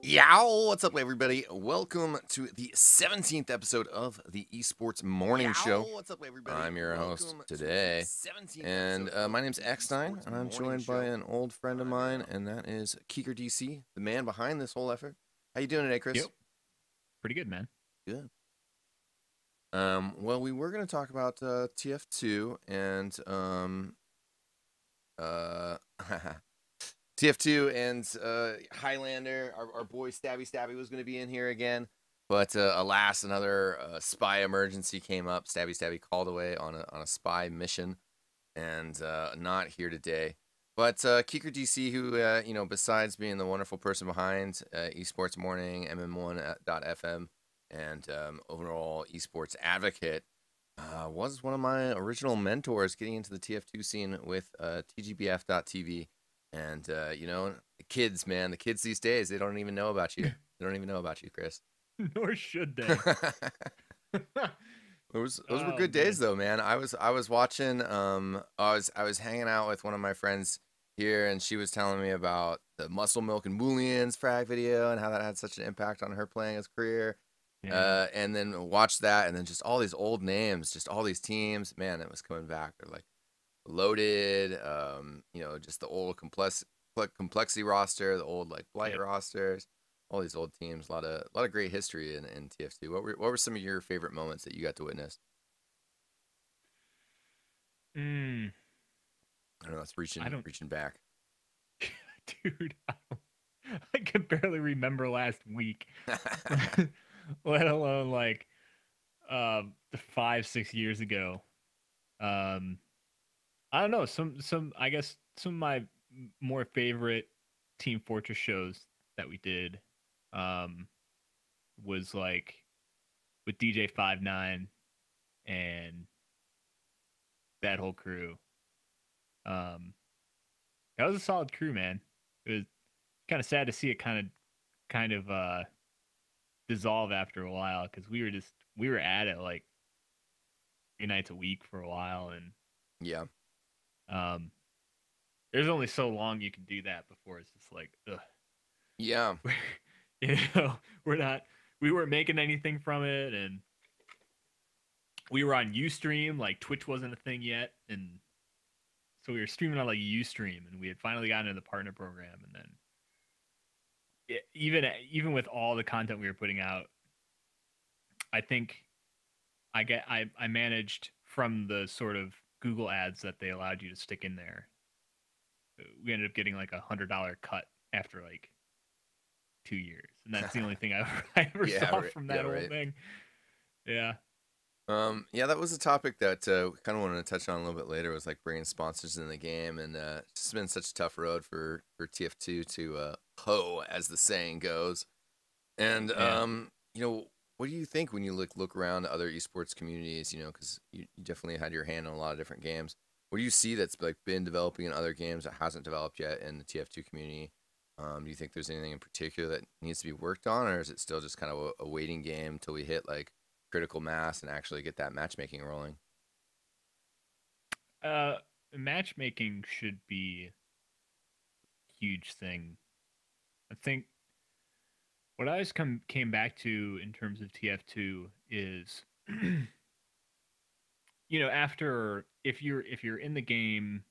Yow! What's up, everybody? Welcome to the 17th episode of the eSports Morning Show. What's up, everybody? I'm your host today, and my name's eXtine, and I'm joined by an old friend of mine, and that is KeekerDC, the man behind this whole effort. How you doing today, Chris? Yep. Pretty good, man. Good. Well, we were going to talk about TF2 and TF2 and Highlander. Our boy Stabby was going to be in here again, but alas, another spy emergency came up. Stabby called away on a spy mission, and not here today. But KeekerDC, who besides being the wonderful person behind eSports Morning, MM1.fm, and overall esports advocate, was one of my original mentors getting into the TF2 scene with TGBF.TV. And the kids, man, the kids these days, they don't even know about you. They don't even know about you, Chris. Nor should they. Those were good days, though, man. I was watching. I was hanging out with one of my friends here, and she was telling me about the Muscle Milk and Booleans frag video and how that had such an impact on her playing his career. Yeah. And then watch that, and then just all these old names, just all these teams. Man, it was coming back. They're like Loaded, just the old complexity roster, the old like blight rosters, all these old teams. A lot of great history in TF2. What were some of your favorite moments that you got to witness? I don't know. It's reaching back. Dude, I can barely remember last week, let alone like 5-6 years ago. I don't know. I guess some of my more favorite Team Fortress shows that we did was like with DJ 59 and that whole crew. That was a solid crew, man. It was kind of sad to see it kind of dissolve after a while because we were at it like 3 nights a week for a while, and yeah. There's only so long you can do that before it's just like, ugh. Yeah. We weren't making anything from it, and we were on Ustream, like Twitch wasn't a thing yet, and so we were streaming on like Ustream, and we had finally gotten into the partner program, and then even with all the content we were putting out, I think I managed from the sort of Google ads that they allowed you to stick in there. We ended up getting like $100 cut after like 2 years, and that's the only thing I ever saw from that whole thing. Yeah. Yeah, that was a topic that kind of wanted to touch on a little bit later. Was like bringing sponsors in the game, and it's just been such a tough road for TF2 to hoe, as the saying goes. And what do you think when you look around other esports communities? Because you definitely had your hand in a lot of different games. What do you see that's like been developing in other games that hasn't developed yet in the TF2 community? Do you think there's anything in particular that needs to be worked on, or is it still just kind of a waiting game till we hit like critical mass and actually get that matchmaking rolling? Matchmaking should be a huge thing. I think what I just came back to in terms of TF2 is after if you're in the game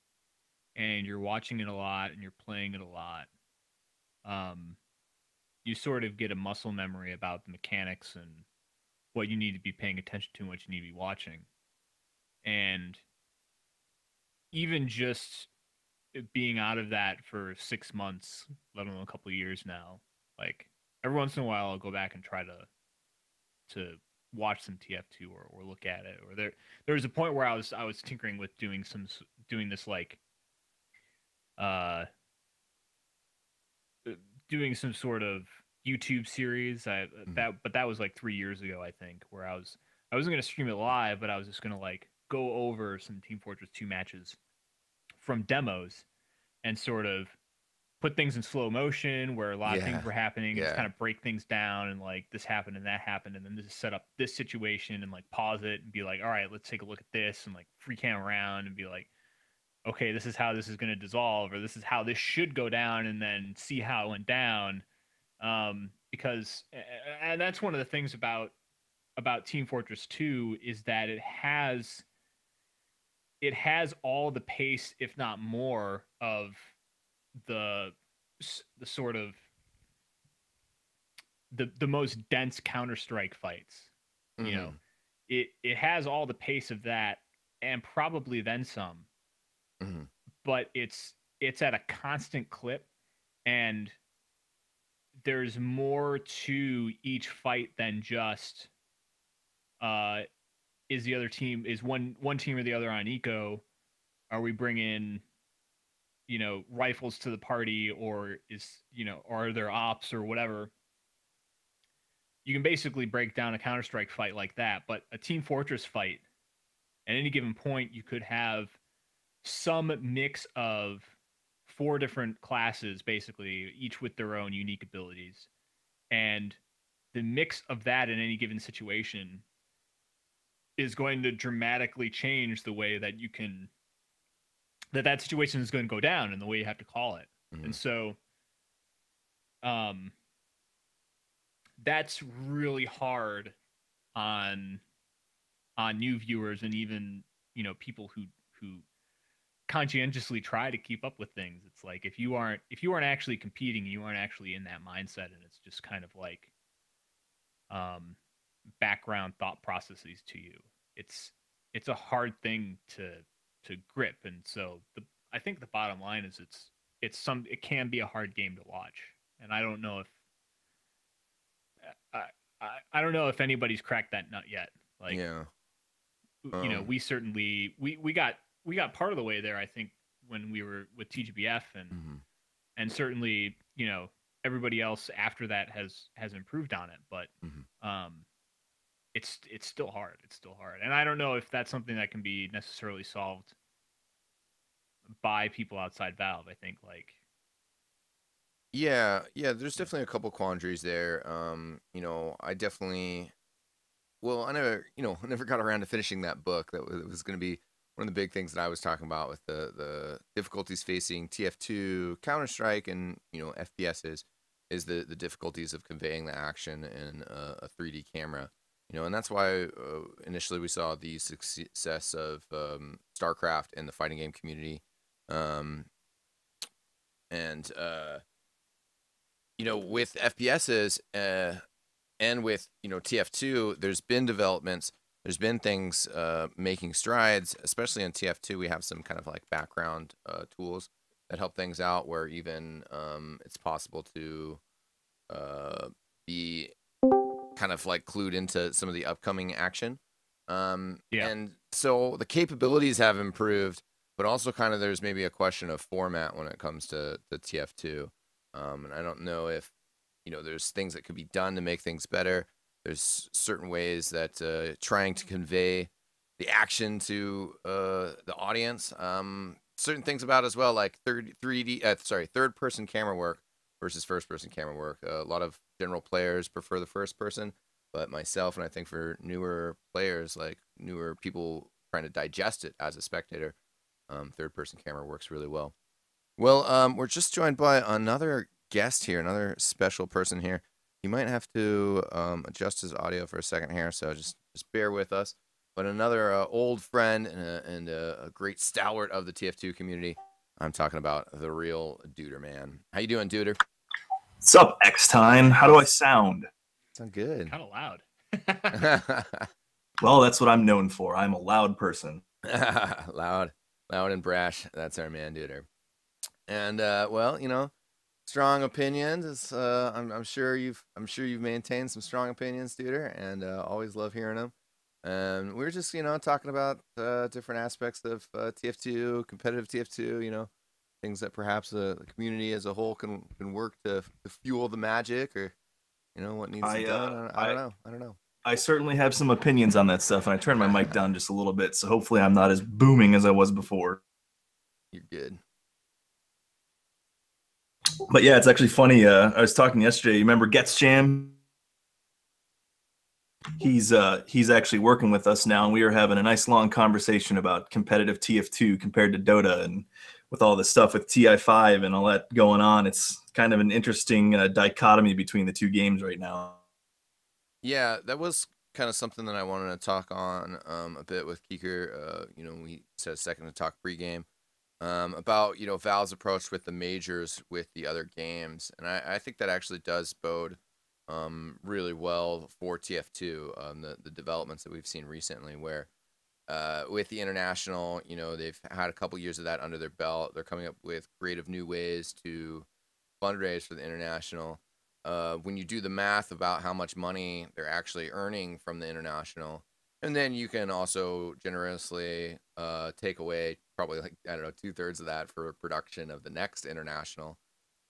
and you're watching it a lot and you're playing it a lot, you sort of get a muscle memory about the mechanics and what you need to be paying attention to and what you need to be watching. And even just being out of that for 6 months, let alone a couple of years now, like every once in a while I'll go back and try to watch some TF2 or look at it. Or there was a point where I was tinkering with doing this like doing some sort of YouTube series. But that was like 3 years ago, I think, where I wasn't going to stream it live, but I was just going to like go over some Team Fortress 2 matches from demos and sort of put things in slow motion where a lot of things were happening and just kind of break things down and like this happened and that happened and then this is set up this situation and like pause it and be like, all right, let's take a look at this and like free cam around and be like, okay, this is how this is going to dissolve or this is how this should go down and then see how it went down Because and that's one of the things about Team Fortress 2 is that it has all the pace, if not more, of the sort of the most dense Counter-Strike fights. You know, it has all the pace of that and probably then some. But it's at a constant clip, and there's more to each fight than just is the other team, is one team or the other on eco? Are we bringing, you know, rifles to the party, or is, you know, or are there ops or whatever? You can basically break down a Counter-Strike fight like that, but a Team Fortress fight, at any given point, you could have some mix of 4 different classes, basically, each with their own unique abilities. And the mix of that in any given situation is going to dramatically change the way that you can, that situation is going to go down and the way you have to call it. And so that's really hard on new viewers, and even, you know, people who conscientiously try to keep up with things. It's like, if you aren't actually competing, you aren't actually in that mindset, and it's just kind of like background thought processes to you. It's a hard thing to grip. And so I think the bottom line is it can be a hard game to watch. And I don't know if I don't know if anybody's cracked that nut yet. Like, yeah. You know, we certainly we got part of the way there, I think, when we were with TGBF, and certainly, you know, everybody else after that has improved on it, but it's still hard. It's still hard. And I don't know if that's something that can be necessarily solved by people outside Valve. I think, like, yeah, there's definitely a couple quandaries there. You know, I never got around to finishing that book. That was going to be one of the big things that I was talking about with the difficulties facing TF2, Counter-Strike, and, you know, FPSs, is the difficulties of conveying the action in a 3D camera. You know, and that's why initially we saw the success of StarCraft in the fighting game community. You know, with FPSs and with, you know, TF2, there's been developments. There's been things making strides, especially in TF2. We have some kind of like background tools that help things out, where even it's possible to be kind of like clued into some of the upcoming action. And so the capabilities have improved, but also kind of there's maybe a question of format when it comes to the TF2. And I don't know if, you know, there's things that could be done to make things better. There's certain ways that trying to convey the action to the audience. Certain things about as well, like third-person camera work versus first-person camera work. A lot of general players prefer the first person, but myself, and I think for newer players, like newer people trying to digest it as a spectator, third-person camera works really well. Well, we're just joined by another guest here, another special person here. He might have to adjust his audio for a second here, so just bear with us. But another old friend and a great stalwart of the TF2 community. I'm talking about the real Duder man. How you doing, Duder? What's up, eXtine? How do I sound? Sound good. Kind of loud. Well, that's what I'm known for. I'm a loud person. loud and brash. That's our man, Duder. And well, you know, strong opinions. I'm sure you've maintained some strong opinions, Duder, and always love hearing them. And we're just, you know, talking about different aspects of TF2, competitive TF2. You know, things that perhaps the community as a whole can work to fuel the magic, or, you know, what needs to be done. I don't know. I certainly have some opinions on that stuff, and I turned my mic down just a little bit, so hopefully I'm not as booming as I was before. You're good. But yeah, it's actually funny. I was talking yesterday. You remember Gets Jam? He's actually working with us now, and we were having a nice long conversation about competitive TF2 compared to Dota, and with all this stuff with TI5 and all that going on. It's kind of an interesting dichotomy between the two games right now. Yeah, that was kind of something that I wanted to talk on a bit with Keeker. We said a second to talk pregame about Valve's approach with the majors with the other games, and I think that actually does bode really well for TF2. The developments that we've seen recently, where with the international, they've had a couple years of that under their belt. They're coming up with creative new ways to fundraise for the international. When you do the math about how much money they're actually earning from the international, and then you can also generously take away probably, like, I don't know, 2/3 of that for production of the next international.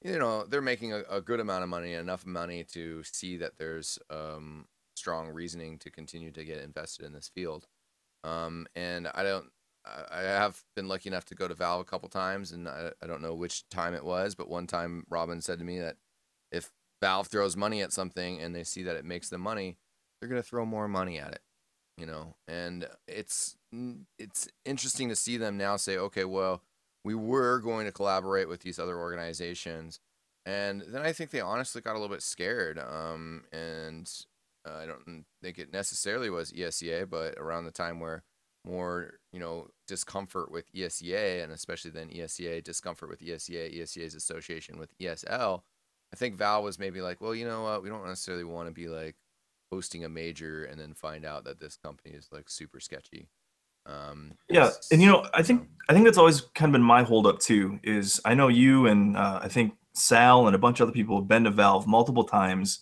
They're making a good amount of money, enough money to see that there's strong reasoning to continue to get invested in this field. And I have been lucky enough to go to Valve a couple times, and I don't know which time it was, but one time Robin said to me that if Valve throws money at something and they see that it makes them money, they're going to throw more money at it, and it's interesting to see them now say, okay, well, we were going to collaborate with these other organizations, and then I think they honestly got a little bit scared, and I don't think it necessarily was ESEA, but around the time where more, discomfort with ESEA, and especially then ESEA discomfort with ESEA's association with ESL, I think Val was maybe like, well, you know what, we don't necessarily want to be like hosting a major and then find out that this company is like super sketchy. Yeah, and I think that's always kind of been my holdup too. Is I know you and I think Sal and a bunch of other people have been to Valve multiple times.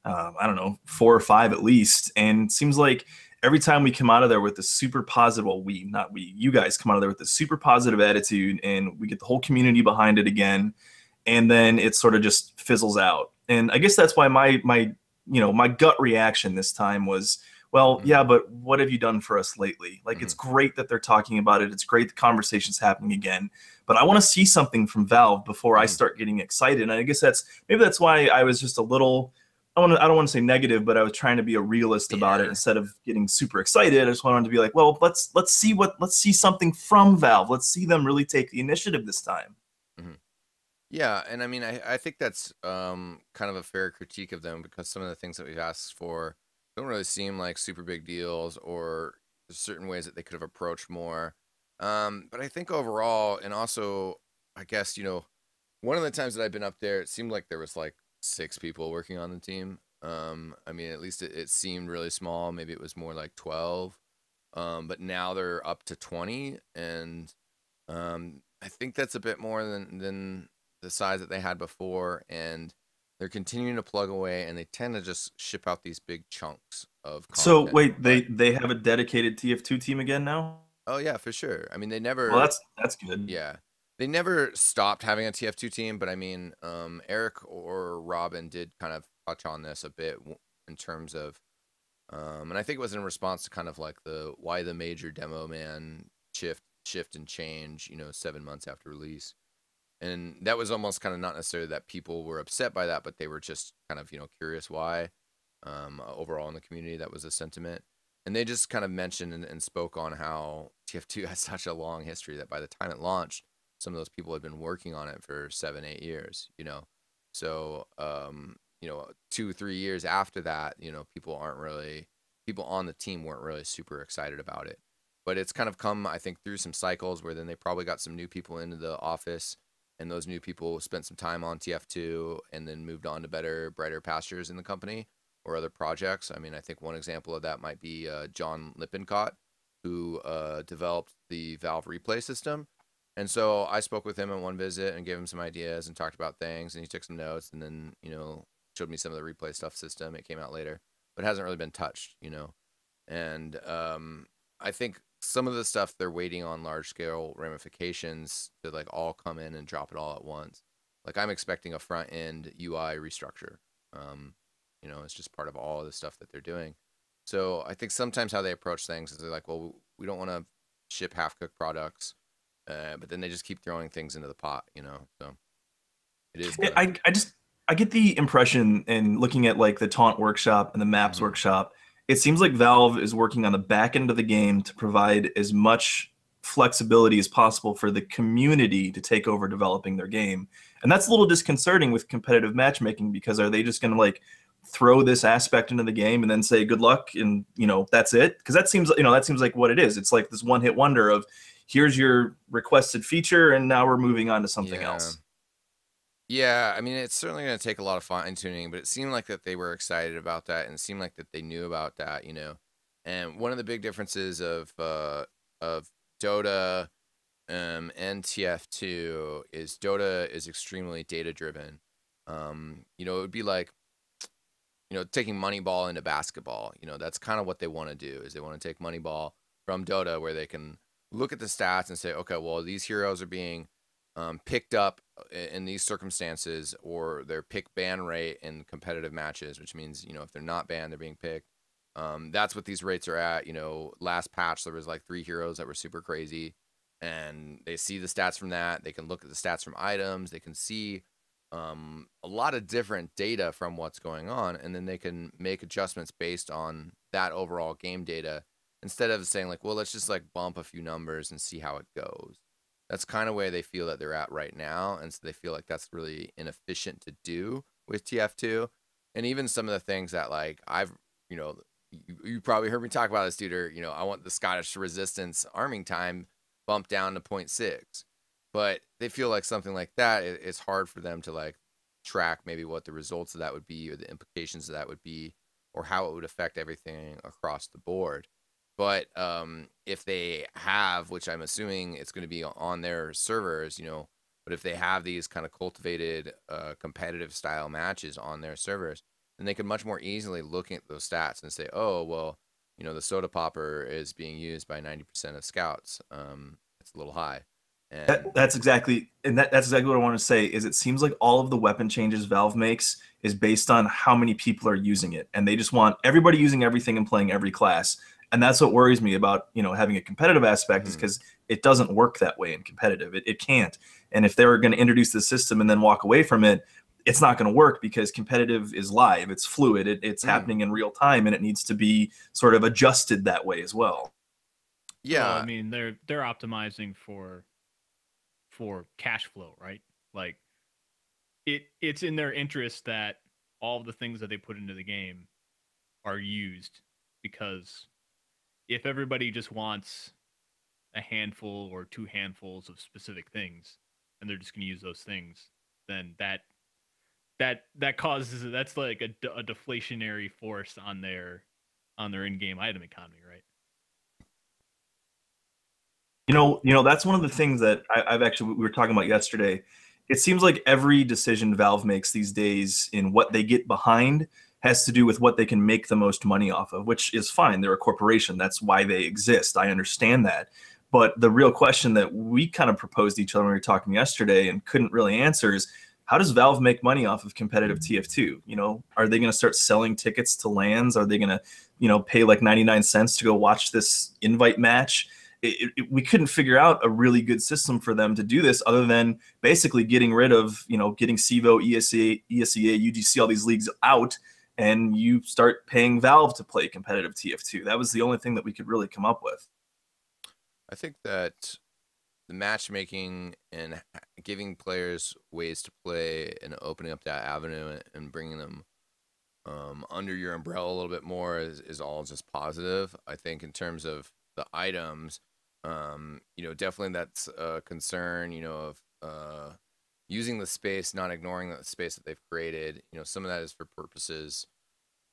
I don't know, 4 or 5 at least, and it seems like every time we come out of there with a super positive, well, you guys come out of there with a super positive attitude, and we get the whole community behind it again, and then it sort of just fizzles out. And I guess that's why my gut reaction this time was, well, yeah, but what have you done for us lately? Like, it's great that they're talking about it. It's great the conversation's happening again, but I want to see something from Valve before I start getting excited. And I guess that's why I was just a little, I don't want to say negative, but I was trying to be a realist about it instead of getting super excited. I just wanted to be like, well, let's see something from Valve. Let's see them really take the initiative this time. Yeah, and I mean, I think that's kind of a fair critique of them, because some of the things that we've asked for don't really seem like super big deals, or certain ways that they could have approached more. But I think overall, and also, I guess, one of the times that I've been up there, it seemed like there was like 6 people working on the team. I mean, at least it seemed really small. Maybe it was more like 12. But now they're up to 20, and I think that's a bit more than the size that they had before, and they're continuing to plug away, and they tend to just ship out these big chunks of content. So wait, they have a dedicated TF2 team again now? Oh yeah, for sure. I mean, they never. Well, that's good. Yeah, they never stopped having a TF2 team, but I mean, Eric or Robin did kind of touch on this a bit in terms of, and I think it was in response to kind of like why the major demo man shift and change, 7 months after release. And that was almost kind of not necessarily that people were upset by that, but they were just kind of, curious why. Overall in the community, that was a sentiment. And they just kind of mentioned and spoke on how TF2 has such a long history that by the time it launched, some of those people had been working on it for 7-8 years, So, 2-3 years after that, people on the team weren't really super excited about it. But it's kind of come, I think, through some cycles where then they probably got some new people into the office, and those new people spent some time on TF2 and then moved on to better, brighter pastures in the company or other projects. I mean, I think one example of that might be John Lippincott, who developed the Valve replay system. And so I spoke with him on one visit and gave him some ideas and talked about things, and he took some notes, and then, showed me some of the replay stuff system. It came out later, but it hasn't really been touched, And I think some of the stuff they're waiting on large scale ramifications to like all come in and drop it all at once. Like, I'm expecting a front end UI restructure. It's just part of all of the stuff that they're doing. So I think sometimes how they approach things is they're like, well, we don't want to ship half cooked products, but then they just keep throwing things into the pot, So it is. I get the impression, in looking at like the Taunt workshop and the Maps workshop, it seems like Valve is working on the back end of the game to provide as much flexibility as possible for the community to take over developing their game. And that's a little disconcerting with competitive matchmaking, because are they just going to like throw this aspect into the game and then say good luck and that's it? Because that seems like what it is. It's like this one hit wonder of here's your requested feature and now we're moving on to something else. Yeah, I mean, it's certainly going to take a lot of fine tuning, but it seemed like that they were excited about that, and it seemed like that they knew about that, And one of the big differences of Dota and TF2 is Dota is extremely data driven. It would be like taking Moneyball into basketball. That's kind of what they want to do, is they want to take Moneyball from Dota, where they can look at the stats and say, okay, well, these heroes are being picked up in these circumstances, or their pick ban rate in competitive matches, which means, if they're not banned, they're being picked. That's what these rates are at. Last patch, there was like 3 heroes that were super crazy, and they see the stats from that. They can look at the stats from items. They can see a lot of different data from what's going on, and then they can make adjustments based on that overall game data, instead of saying like, well, let's just like bump a few numbers and see how it goes. That's kind of where they feel that they're at right now, and so they feel like that's really inefficient to do with TF2. And even some of the things that like I've, you probably heard me talk about this, Duder. I want the Scottish resistance arming time bumped down to 0.6. But they feel like something like that, it's hard for them to like track maybe what the results of that would be, or the implications of that would be, or how it would affect everything across the board. But if they have, which I'm assuming it's going to be on their servers, but if they have these kind of cultivated competitive style matches on their servers, then they can much more easily look at those stats and say, oh, well, the soda popper is being used by 90% of scouts. It's a little high. And that's exactly what I want to say. Is it seems like all of the weapon changes Valve makes is based on how many people are using it, and they just want everybody using everything and playing every class. And that's what worries me about having a competitive aspect, is because it doesn't work that way in competitive. It can't. And if they were going to introduce the system and then walk away from it, it's not going to work, because competitive is live, it's fluid, it's happening in real time, and it needs to be sort of adjusted that way as well. Yeah, well, I mean they're optimizing for cash flow, right? Like it's in their interest that all of the things that they put into the game are used, because if everybody just wants a handful or 2 handfuls of specific things and they're just going to use those things, then that causes, that's like a deflationary force on their in-game item economy, right? That's one of the things that we were talking about yesterday. It seems like every decision Valve makes these days in what they get behind has to do with what they can make the most money off of, which is fine. They're a corporation. That's why they exist. I understand that. But the real question that we kind of proposed to each other when we were talking yesterday and couldn't really answer is, how does Valve make money off of competitive TF2? Are they going to start selling tickets to LANs? Are they going to, pay like 99 cents to go watch this invite match? We couldn't figure out a really good system for them to do this, other than basically getting rid of, getting CEVO, ESEA, UGC, all these leagues out, and you start paying Valve to play competitive TF2. That was the only thing that we could really come up with. I think that the matchmaking and giving players ways to play and opening up that avenue and bringing them under your umbrella a little bit more is all just positive. I think in terms of the items, definitely that's a concern, of using the space, not ignoring the space that they've created. Some of that is for purposes,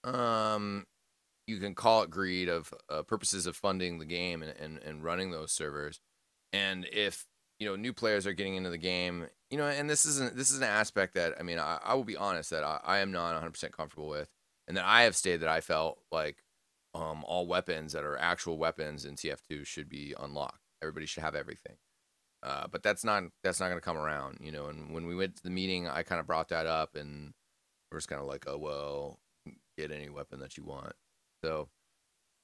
you can call it greed, of purposes of funding the game and running those servers. And if new players are getting into the game, and this is an aspect that, I mean, I will be honest that I am not 100% comfortable with, and that I have stated that I felt like all weapons that are actual weapons in TF2 should be unlocked. Everybody should have everything. But that's not going to come around, And when we went to the meeting, I kind of brought that up, and we're just kind of like, oh well, get any weapon that you want. So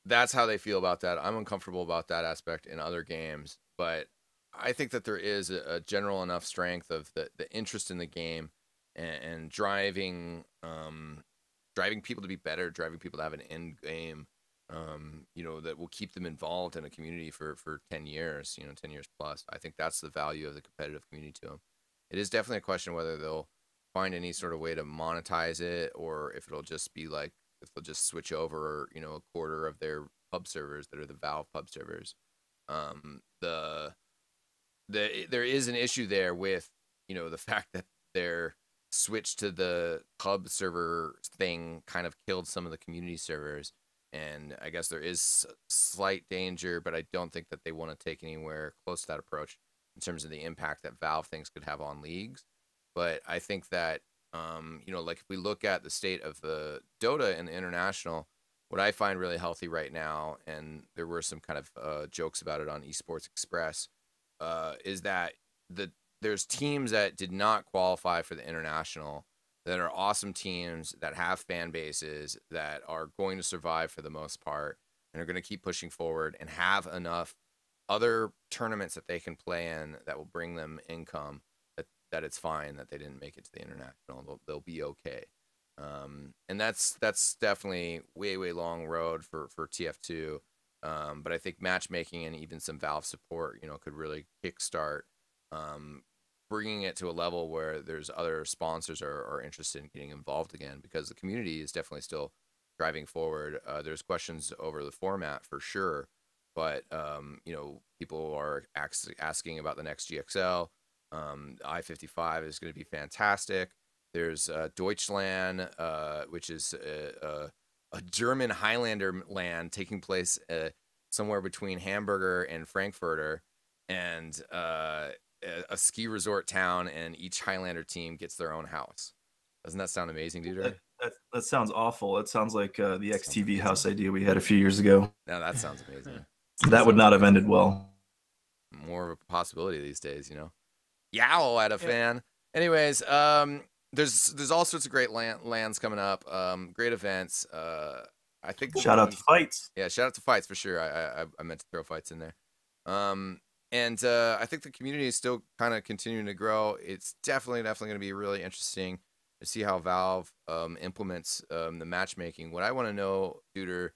that's how they feel about that. I'm uncomfortable about that aspect in other games, but I think that there is a general enough strength of the interest in the game and driving people to be better, driving people to have an end game you know, that will keep them involved in a community for 10 years, you know, 10 years plus. I think that's the value of the competitive community to them. It is definitely a question whether they'll find any sort of way to monetize it, or if it'll just be like, if they'll just switch over, you know, a quarter of their pub servers that are the Valve pub servers. The there is an issue there with, you know, the fact that their switch to the pub server thing kind of killed some of the community servers, and I guess there is slight danger, but I don't think that they want to take anywhere close to that approach in terms of the impact that Valve thinks could have on leagues. But I think that, you know, like if we look at the state of the Dota and the international, what I find really healthy right now, and there were some kind of jokes about it on eSports Express, is that there's teams that did not qualify for the international that are awesome teams that have fan bases that are going to survive for the most part and are going to keep pushing forward and have enough other tournaments that they can play in that will bring them income, that it's fine that they didn't make it to the international. They'll be okay. And that's definitely way long road for TF2. But I think matchmaking and even some Valve support, you know, could really kickstart bringing it to a level where there's other sponsors are interested in getting involved again, because the community is definitely still driving forward. There's questions over the format for sure, but you know, people are asking about the next GXL. I-55 is going to be fantastic. There's Deutschland, which is a German Highlander land taking place somewhere between Hamburger and Frankfurter, and a ski resort town, and each Highlander team gets their own house. Doesn't that sound amazing, dude? That sounds awful. It sounds like the XTV house idea we had a few years ago. No, that sounds amazing. That would not have ended well. More of a possibility these days, you know. Yow at a fan. Anyways, there's all sorts of great lands coming up. Great events. I think shout out to fights. Yeah, shout out to fights for sure. I meant to throw fights in there. And I think the community is still kind of continuing to grow. It's definitely going to be really interesting to see how Valve implements the matchmaking. What I want to know, Duder,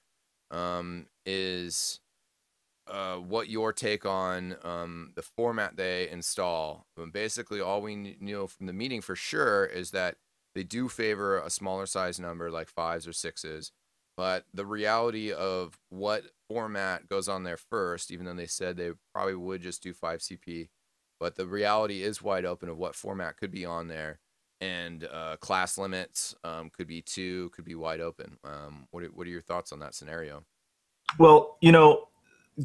is what your take on the format they install. Basically, all we know from the meeting for sure is that they do favor a smaller size number, like 5s or 6s. But the reality of what format goes on there first, even though they said they probably would just do 5CP, but the reality is wide open of what format could be on there, and class limits could be 2, could be wide open. What are your thoughts on that scenario? Well, you know,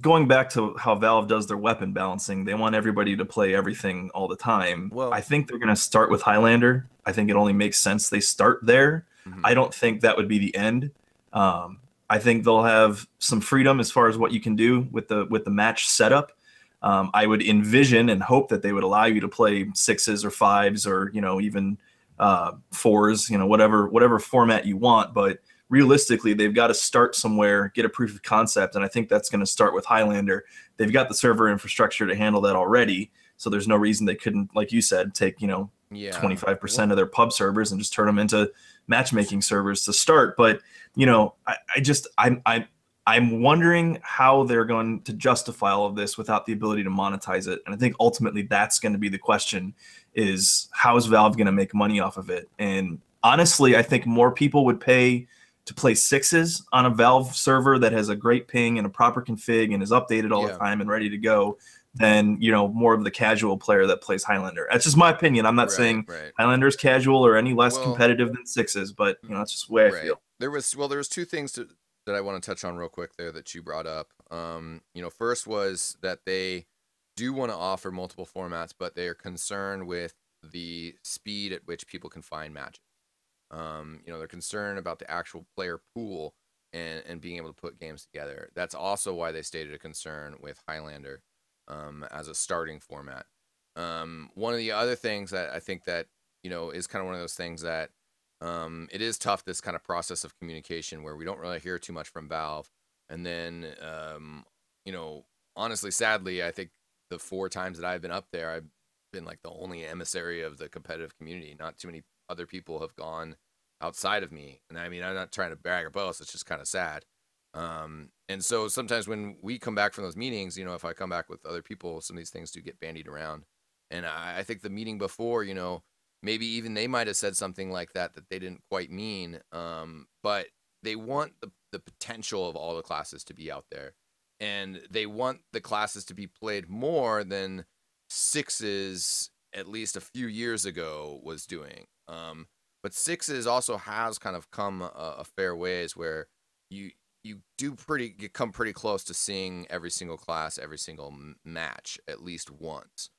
going back to how Valve does their weapon balancing, they want everybody to play everything all the time. Well, I think they're going to start with Highlander. I think it only makes sense they start there. I don't think that would be the end. I think they'll have some freedom as far as what you can do with the match setup. I would envision and hope that they would allow you to play 6s or 5s, or, you know, even 4s, you know, whatever format you want. But realistically, they've got to start somewhere, get a proof of concept, and I think that's going to start with Highlander. They've got the server infrastructure to handle that already, so there's no reason they couldn't, like you said, take, you know, 25% of their pub servers and just turn them into matchmaking servers to start. But, you know, I'm wondering how they're going to justify all of this without the ability to monetize it. And I think ultimately that's going to be the question, is how is Valve going to make money off of it? And honestly, I think more people would pay to play 6s on a Valve server that has a great ping and a proper config and is updated all the time and ready to go than, you know, more of the casual player that plays Highlander. That's just my opinion. I'm not saying Highlander's casual or any less competitive than 6s, but, you know, that's just the way I feel. There was 2 things that I want to touch on real quick there that you brought up. You know, first was that they do want to offer multiple formats, but they are concerned with the speed at which people can find matches. You know, they're concerned about the actual player pool and being able to put games together. That's also why they stated a concern with Highlander as a starting format. One of the other things that I think that, you know, is kind of one of those things that it is tough, this kind of process of communication where we don't really hear too much from Valve. And then, you know, honestly, sadly, I think the 4 times that I've been up there, I've been like the only emissary of the competitive community. Not too many other people have gone outside of me. And I mean, I'm not trying to brag or boast. It's just kind of sad. And so sometimes when we come back from those meetings, you know, if I come back with other people, some of these things do get bandied around. And I think the meeting before, you know, maybe even they might have said something like that they didn't quite mean. But they want the potential of all the classes to be out there. And they want the classes to be played more than sixes, at least a few years ago, was doing. But sixes also has kind of come a fair ways where you come pretty close to seeing every single class, every single match at least once.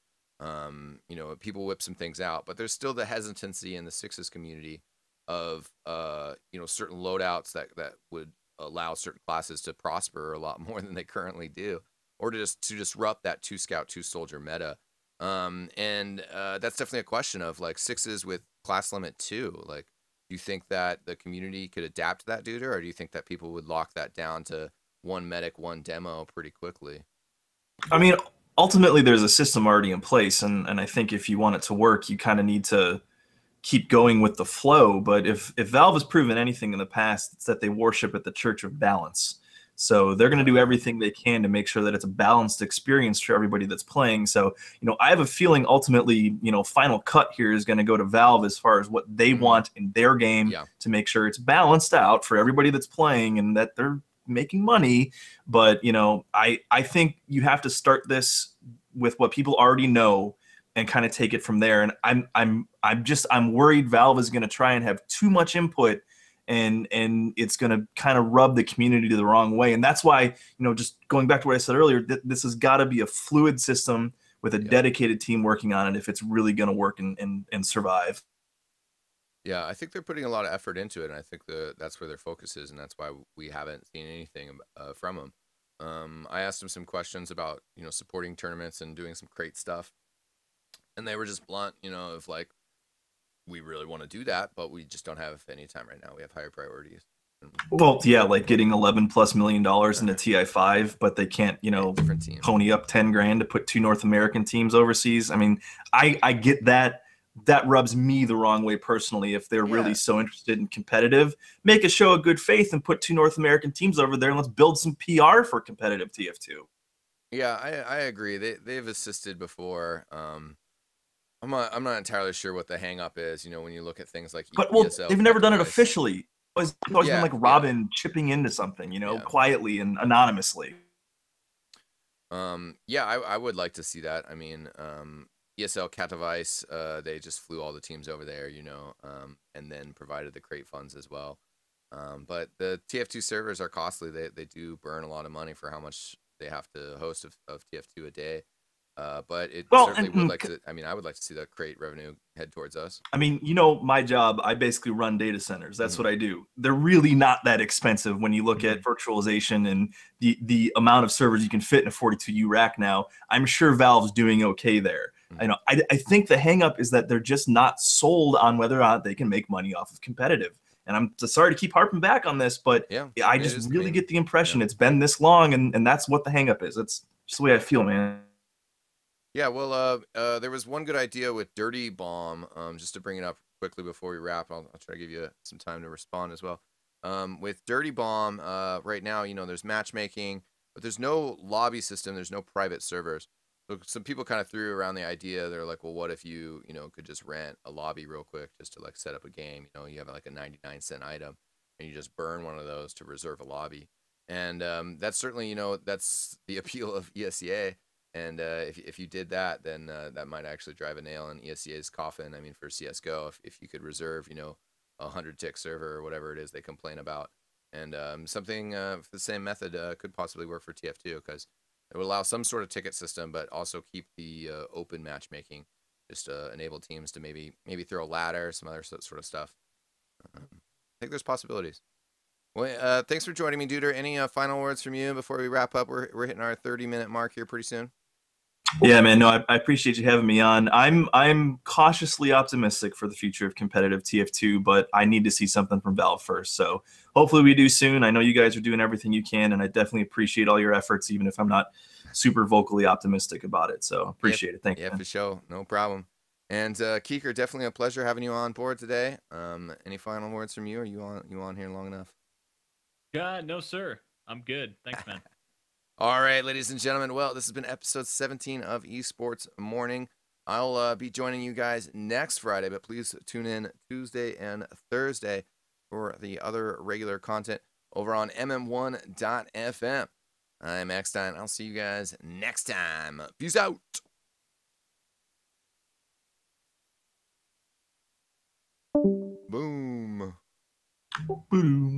You know, people whip some things out, but there's still the hesitancy in the sixes community of you know, certain loadouts that would allow certain classes to prosper a lot more than they currently do, or to disrupt that 2 scout 2 soldier meta. And that's definitely a question of like sixes with class limit 2. Like, do you think that the community could adapt to that, Duder, or do you think that people would lock that down to 1 medic, 1 demo pretty quickly? I mean, ultimately, there's a system already in place, and I think if you want it to work, you kind of need to keep going with the flow. But if Valve has proven anything in the past, it's that they worship at the Church of Balance. So they're going to do everything they can to make sure that it's a balanced experience for everybody that's playing. So, you know, I have a feeling ultimately, you know, final cut here is going to go to Valve as far as what they want in their game to make sure it's balanced out for everybody that's playing and that they're making money. But, you know, I think you have to start this with what people already know and kind of take it from there. And I'm worried Valve is going to try and have too much input, and it's going to kind of rub the community the wrong way. And that's why, you know, just going back to what I said earlier, this has got to be a fluid system with a dedicated team working on it if it's really going to work and survive. Yeah, I think they're putting a lot of effort into it, and I think that's where their focus is, and that's why we haven't seen anything from them. I asked them some questions about, you know, supporting tournaments and doing some crate stuff, and they were just blunt, you know, of like, we really want to do that, but we just don't have any time right now. We have higher priorities. Well, yeah, like getting $11+ million into TI5, but they can't, you know, pony up 10 grand to put 2 North American teams overseas. I mean, I get that. That rubs me the wrong way personally. If they're really so interested in competitive, make a show of good faith and put 2 North American teams over there, and let's build some PR for competitive TF2. Yeah, I agree. They've assisted before. I'm not entirely sure what the hang up is, you know, when you look at things like But well, they've never done it officially. It's always been like Robin chipping into something, you know, quietly and anonymously. Yeah, I would like to see that. I mean, ESL Katowice, they just flew all the teams over there, you know, and then provided the crate funds as well. But the TF2 servers are costly. They do burn a lot of money for how much they have to host of TF2 a day. But it certainly would like to. I mean, I would like to see that crate revenue head towards us. I mean, you know, my job, I basically run data centers. That's what I do. They're really not that expensive when you look at virtualization and the amount of servers you can fit in a 42U rack now. I'm sure Valve's doing okay there. I know. I think the hang up is that they're just not sold on whether or not they can make money off of competitive. And I'm sorry to keep harping back on this, but I just really get the impression it's been this long, and that's what the hang up is. That's just the way I feel, man. Yeah, well, there was one good idea with Dirty Bomb, just to bring it up quickly before we wrap. I'll try to give you some time to respond as well. With Dirty Bomb, right now, you know, there's matchmaking, but there's no lobby system. There's no private servers. So some people kind of threw around the idea. They're like, well, what if you know, could just rent a lobby real quick just to like set up a game? You know, you have like a 99-cent item, and you just burn one of those to reserve a lobby. And that's certainly, you know, that's the appeal of ESEA. And if you did that, then that might actually drive a nail in ESEA's coffin. I mean, for CSGO, if you could reserve, you know, a 100-tick server or whatever it is they complain about, and something for the same method could possibly work for TF2, because it would allow some sort of ticket system, but also keep the open matchmaking, just enable teams to maybe throw a ladder, some other sort of stuff. I think there's possibilities. Well, thanks for joining me, Duder. Any final words from you before we wrap up? We're hitting our 30-minute mark here pretty soon. Yeah, man. No, I appreciate you having me on. I'm cautiously optimistic for the future of competitive TF2, but I need to see something from Valve first. So hopefully we do soon. I know you guys are doing everything you can, and I definitely appreciate all your efforts, even if I'm not super vocally optimistic about it. So appreciate it. Thank you. Yeah, for sure. No problem. And Keeker, definitely a pleasure having you on board today. Any final words from you? Are you on here long enough? No, sir. I'm good. Thanks, man. All right, ladies and gentlemen. Well, this has been episode 17 of Esports Morning. I'll be joining you guys next Friday, but please tune in Tuesday and Thursday for the other regular content over on mm1.fm. I'm eXtine. I'll see you guys next time. Peace out. Boom. Boom.